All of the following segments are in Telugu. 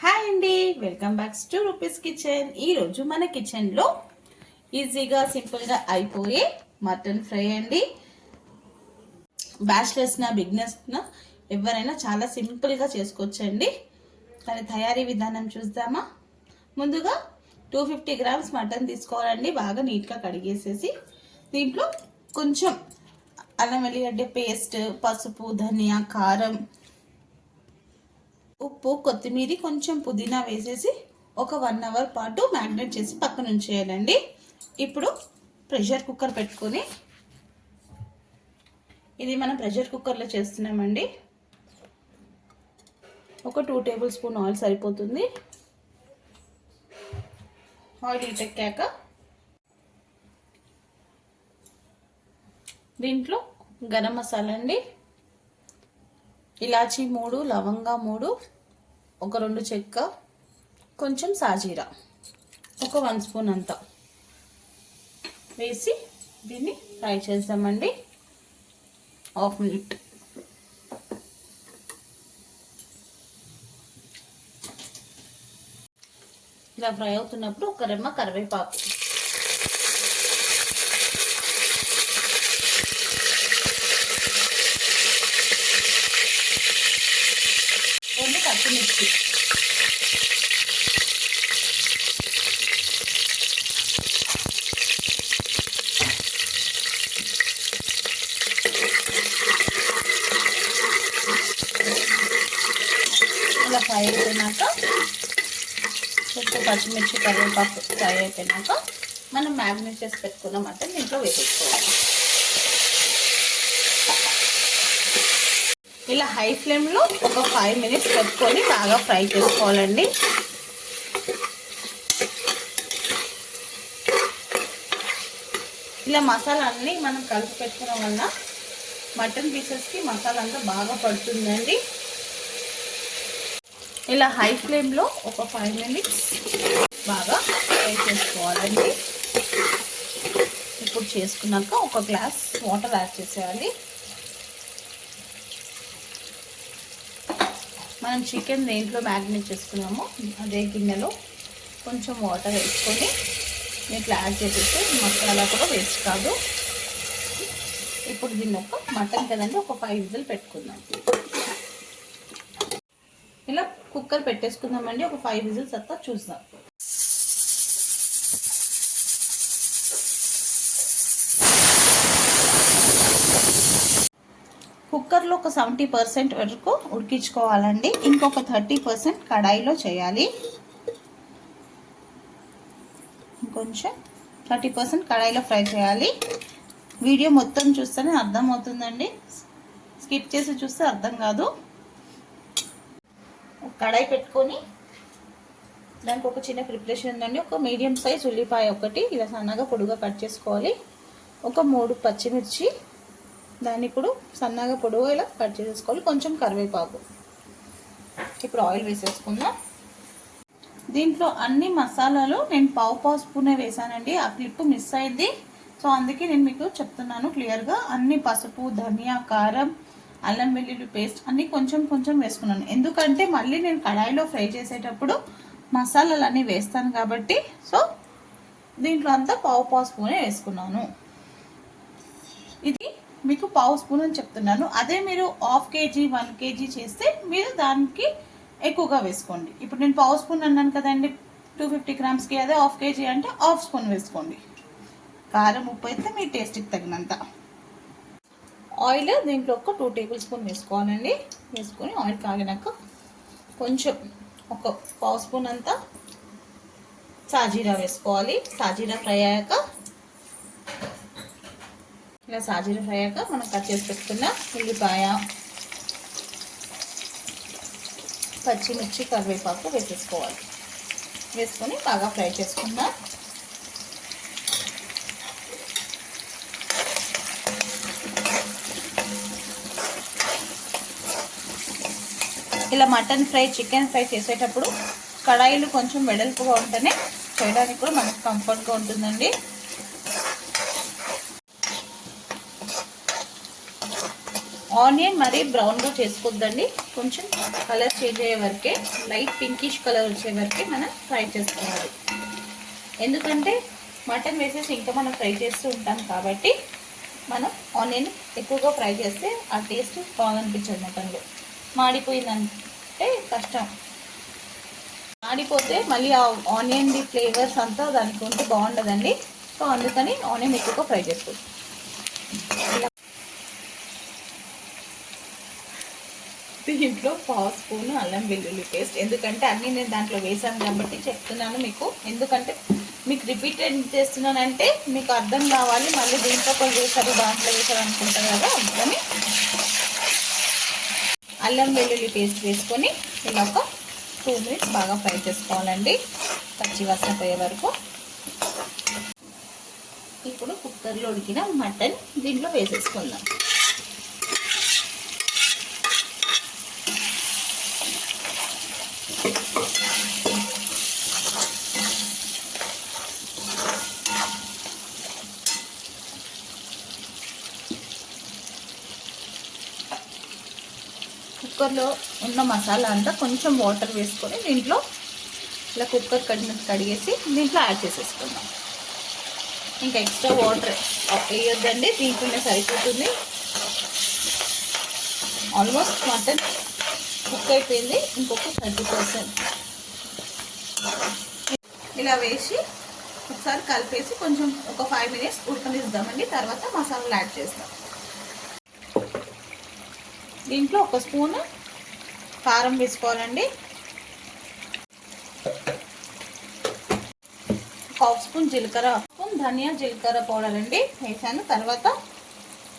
హాయ్ అండి, welcome back to rupees kitchen. ఈరోజు మన కిచెన్లో ఈజీగా సింపుల్గా అయిపోయే మటన్ ఫ్రై అండి. బ్యాచిలర్స్నా బిగినర్స్నా ఎవరైనా చాలా సింపుల్గా చేసుకోవచ్చండి. కానీ తయారీ విధానం చూద్దామా? ముందుగా 250 గ్రామ్స్ మటన్ తీసుకోవాలండి. బాగా నీట్గా కడిగేసేసి దీంట్లో కొంచెం అల్లం వెల్లిగడ్డ పేస్ట్, పసుపు, ధనియా, కారం, ఉప్పు, కొత్తిమీర, కొంచెం పుదీనా వేసేసి ఒక 1 అవర్ పాటు మ్యారినేట్ చేసి పక్కన ఉంచేయాలండి. ఇప్పుడు ప్రెషర్ కుక్కర్ పెట్టుకొని, ఇది మనం ప్రెషర్ కుక్కర్లో చేస్తున్నామండి. ఒక 2 టేబుల్ స్పూన్ ఆయిల్ సరిపోతుంది. ఆయిల్ హీటెక్కాక దీంట్లో గరం మసాలా అండి, ఇలాచీ 3, లవంగా 3, ఒక 2 చెక్క, కొంచెం సాజీరా ఒక 1 స్పూన్ అంతా వేసి దీన్ని ఫ్రై చేద్దామండి. Half minute. ఇలా ఫ్రై అవుతున్నప్పుడు ఒక రెమ్మ కరివేపాకు, పచ్చిమిర్చి, ఇలా ఫ్రై అయిపోయినాక పచ్చిమిర్చి, కరివేపాకు ఫ్రై అయిపోయినాక మనం మ్యారినేట్ చేసి పెట్టుకున్న మటన్ దీంట్లో వేసేసుకోవాలి. ఇలా హై ఫ్లేమ్లో ఒక 5 మినిట్స్ పెట్టుకొని బాగా ఫ్రై చేసుకోవాలండి. ఇలా మసాలా అన్నీ మనం కలిపి పెట్టుకోవడం వల్ల మటన్ పీసెస్కి మసాలా అంతా బాగా పడుతుందండి. ఇలా హై ఫ్లేమ్లో ఒక 5 మినిట్స్ బాగా ఫ్రై చేసుకోవాలండి. ఇప్పుడు చేసుకున్నాక ఒక గ్లాస్ వాటర్ యాడ్ చేసేయాలి. మనం చికెన్ దేంట్లో మ్యారినేట్ చేసుకున్నామో అదే గిన్నెలో కొంచెం వాటర్ వేసుకొని దీంట్లో యాడ్ చేసేస్తే మసాలా కూడా వేస్ట్ కాదు. ఇప్పుడు దీన్ని ఒక మటన్ కదండి ఒక 5 విజిల్ పెట్టుకుందాం. ఇలా కుక్కర్ పెట్టేసుకుందామండి. ఒక 5 విజిల్స్ అంతా చూద్దాం. కుక్కర్లో ఒక 70% వరకు ఉడికించుకోవాలండి. ఇంకొక 30% కడాయిలో చేయాలి. ఇంకొంచెం 30% కడాయిలో ఫ్రై చేయాలి. వీడియో మొత్తం చూస్తేనే అర్థమవుతుందండి, స్కిప్ చేసి చూస్తే అర్థం కాదు. కడాయి పెట్టుకొని దానికి ఒక చిన్న ప్రిపరేషన్ ఉందండి. ఒక మీడియం సైజ్ ఉల్లిపాయ ఒకటి ఇలా సన్నగా పొడుగా కట్ చేసుకోవాలి. ఒక 3 పచ్చిమిర్చి, దాన్ని ఇప్పుడు సన్నగా పొడవు ఇలా కట్ చేసేసుకోవాలి. కొంచెం కరివేపాకు. ఇప్పుడు ఆయిల్ వేసేసుకుందాం. దీంట్లో అన్ని మసాలాలు నేను పావు స్పూనే వేసానండి. ఆ క్లిప్ మిస్ అయింది, సో అందుకే నేను మీకు చెప్తున్నాను క్లియర్గా. అన్ని పసుపు, ధనియా, కారం, అల్లం వెల్లుల్లి పేస్ట్ అన్నీ కొంచెం కొంచెం వేసుకున్నాను. ఎందుకంటే మళ్ళీ నేను కడాయిలో ఫ్రై చేసేటప్పుడు మసాలాలు అన్నీ వేస్తాను కాబట్టి, సో దీంట్లో అంతా పావు స్పూనే వేసుకున్నాను. ఇది మీకు పావు స్పూన్ అని చెప్తున్నాను. అదే మీరు ½ కేజీ 1 కేజీ చేస్తే మీరు దానికి ఎక్కువగా వేసుకోండి. ఇప్పుడు నేను పావు స్పూన్ అన్నాను కదండి 250 గ్రామ్స్కి, అదే ½ కేజీ అంటే ½ స్పూన్ వేసుకోండి. కారం, ఉప్పు అయితే మీ టేస్ట్కి తగినంత. ఆయిల్ దీంట్లో ఒక 2 టేబుల్ స్పూన్ వేసుకోవాలండి. వేసుకొని ఆయిల్ కాగినాక కొంచెం ఒక పావు స్పూన్ అంతా సాజీరా వేసుకోవాలి. సాజీరా ఫ్రై అయ్యాక ఇలా సాజీరా ఫ్రై అయ్యాక మనం కట్ చేసి పెట్టుకున్న ఉల్లిపాయ, పచ్చిమిర్చి, కరివేపాకు వేసేసుకోవాలి. వేసుకొని బాగా ఫ్రై చేసుకుందాం. ఇలా మటన్ ఫ్రై, చికెన్ ఫ్రై చేసేటప్పుడు కడాయిలు కొంచెం వెడల్పుగా ఉంటేనే చేయడానికి కూడా మనకు కంఫర్ట్గా ఉంటుందండి. ఆనియన్ మరీ బ్రౌన్గా చేసుకోవద్దండి, కొంచెం కలర్ చేంజ్ అయ్యే వరకే, లైట్ పింకిష్ కలర్ వచ్చే వరకే మనం ఫ్రై చేసుకోవాలి. ఎందుకంటే మటన్ వేసేసి ఇంకా మనం ఫ్రై చేస్తూ ఉంటాం కాబట్టి మనం ఆనియన్ ఎక్కువగా ఫ్రై చేస్తే ఆ టేస్ట్ బాగా అనిపించదు. మటన్లో మాడిపోయిందంటే కష్టం, మాడిపోతే మళ్ళీ ఆ ఆనియన్ ఫ్లేవర్స్ అంతా దానికి ఉంటే బాగుండదండి. సో అందుకని ఆనియన్ ఎక్కువగా ఫ్రై చేసుకోవచ్చు. దీంట్లో 1/2 స్పూన్ అల్లం వెల్లుల్లి పేస్ట్, ఎందుకంటే అన్నీ నేను దాంట్లో వేసాను కాబట్టి చెప్తున్నాను మీకు. ఎందుకంటే మీకు రిపీటెడ్ చేస్తున్నానంటే మీకు అర్థం కావాలి, మళ్ళీ దీంట్లో కొన్ని వేసారు దాంట్లో వేసారు అనుకుంటారు కదా. అందుకని అల్లం వెల్లుల్లి పేస్ట్ వేసుకొని ఇలా ఒక 2 మినిట్స్ బాగా ఫ్రై చేసుకోవాలండి, పచ్చి వాసన పోయే వరకు. ఇప్పుడు కుక్కర్లో ఉడికిన మటన్ దీంట్లో వేసేసుకుందాం. కుక్కర్లో ఉన్న మసాలా అంతా కొంచెం వాటర్ వేసుకొని దీంట్లో ఇలా కుక్కర్ కడిగేసి దీంట్లో యాడ్ చేసేసుకుందాం. ఇంకా ఎక్స్ట్రా వాటర్ వేయొద్దండి, దీంట్లోనే సరిపోతుంది. ఆల్మోస్ట్ మటన్ కుక్ అయిపోయింది, ఇంకొక 30%. ఇలా వేసి ఒకసారి కలిపేసి కొంచెం ఒక 5 మినిట్స్ ఉడకనిద్దామండి. తర్వాత మసాలాలు యాడ్ చేస్తాం. దీంట్లో 1 స్పూన్ కారం వేసుకోవాలండి, 1/2 స్పూన్ జీలకర్ర, 1 స్పూన్ ధనియా జీలకర్ర పౌడర్ అండి వేసాను. తర్వాత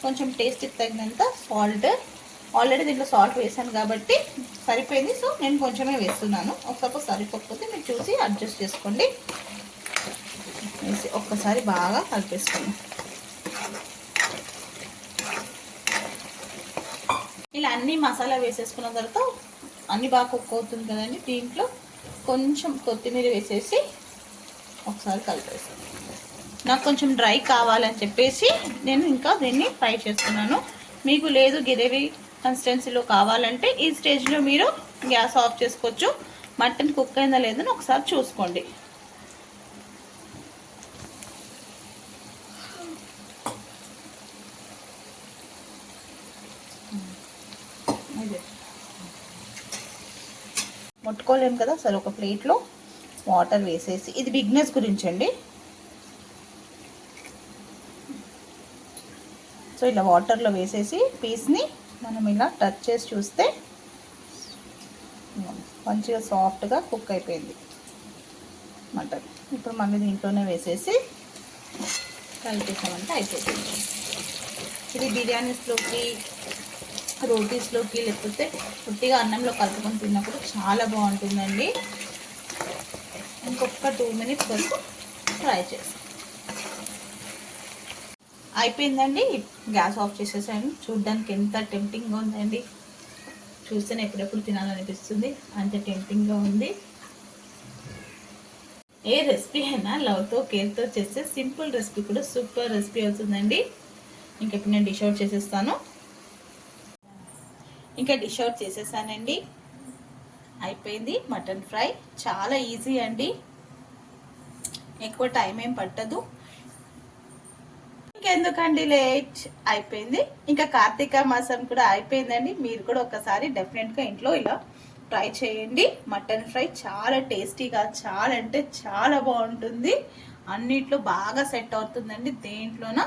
కొంచెం టేస్ట్కి తగినంత సాల్ట్, ఆల్రెడీ దీంట్లో సాల్ట్ వేసాను కాబట్టి సరిపోయింది. సో నేను కొంచెమే వేస్తున్నాను, ఒకసారి సరిపోకపోతే మీరు చూసి అడ్జస్ట్ చేసుకోండి. వేసి ఒక్కసారి బాగా కలిపేసుకోండి. ఇలా అన్ని మసాలా వేసేసుకున్న తర్వాత అన్ని బాగా కుక్ అవుతుంది కదండి. దీంట్లో కొంచెం కొత్తిమీర వేసేసి ఒకసారి కలిపేస్తాను. నాకు కొంచెం డ్రై కావాలని చెప్పేసి నేను ఇంకా దీన్ని ఫ్రై చేస్తున్నాను. మీకు లేదు గ్రేవీ కన్సిస్టెన్సీలో కావాలంటే ఈ స్టేజ్లో మీరు గ్యాస్ ఆఫ్ చేసుకోవచ్చు. మటన్ కుక్ అయిందా లేదని ఒకసారి చూసుకోండి. ముట్టుకోలేము కదా, సరే ఒక ప్లేట్లో వాటర్ వేసేసి, ఇది బిగ్నెస్ గురించి అండి. సో ఇలా వాటర్లో వేసేసి పీస్ని మనం ఇలా టచ్ చేసి చూస్తే మంచిగా సాఫ్ట్గా కుక్ అయిపోయింది మటన్. ఇప్పుడు మళ్ళీ దీంట్లోనే వేసేసి కలిపేసామంటే అయిపోతుంది. ఇది బిర్యానీస్లోకి, రోటీస్లోకి, లేకపోతే పుట్టిగా అన్నంలో కలుపుకొని తిన్నప్పుడు చాలా బాగుంటుందండి. ఇంకొక 2 మినిట్స్ వరకు ఫ్రై చేస్తాం. అయిపోయిందండి, గ్యాస్ ఆఫ్ చేసేసాను. చూడ్డానికి ఎంత టెంప్టింగ్గా ఉందండి, చూస్తేనే ఎప్పుడెప్పుడు తినాలనిపిస్తుంది, అంత టెంప్టింగ్గా ఉంది. ఏ రెసిపీ అయినా లవ్తో కేర్తో చేస్తే సింపుల్ రెసిపీ కూడా సూపర్ రెసిపీ అవుతుందండి. ఇంకెప్పుడు నేను డిష్ అవుట్ చేసేస్తాను. ఇంకా డిష్ అవుట్ చేసేసానండి, అయిపోయింది మటన్ ఫ్రై. చాలా ఈజీ అండి, ఎక్కువ టైం ఏం పట్టదు. ఇంకెందుకండి లేట్, అయిపోయింది. ఇంకా కార్తీక మాసం కూడా అయిపోయిందండి. మీరు కూడా ఒకసారి డెఫినెట్గా ఇంట్లో ఇలా ట్రై చేయండి. మటన్ ఫ్రై చాలా టేస్టీగా, చాలా అంటే చాలా బాగుంటుంది. అన్నిట్లో బాగా సెట్ అవుతుందండి. దేంట్లోన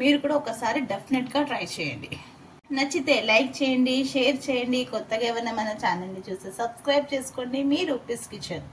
మీరు కూడా ఒకసారి డెఫినెట్గా ట్రై చేయండి. నచ్చితే లైక్ చేయండి, షేర్ చేయండి. కొత్తగా ఏమైనా మన ఛానల్ని చూస్తే సబ్స్క్రైబ్ చేసుకోండి. మీ రూపీస్ కిచెన్.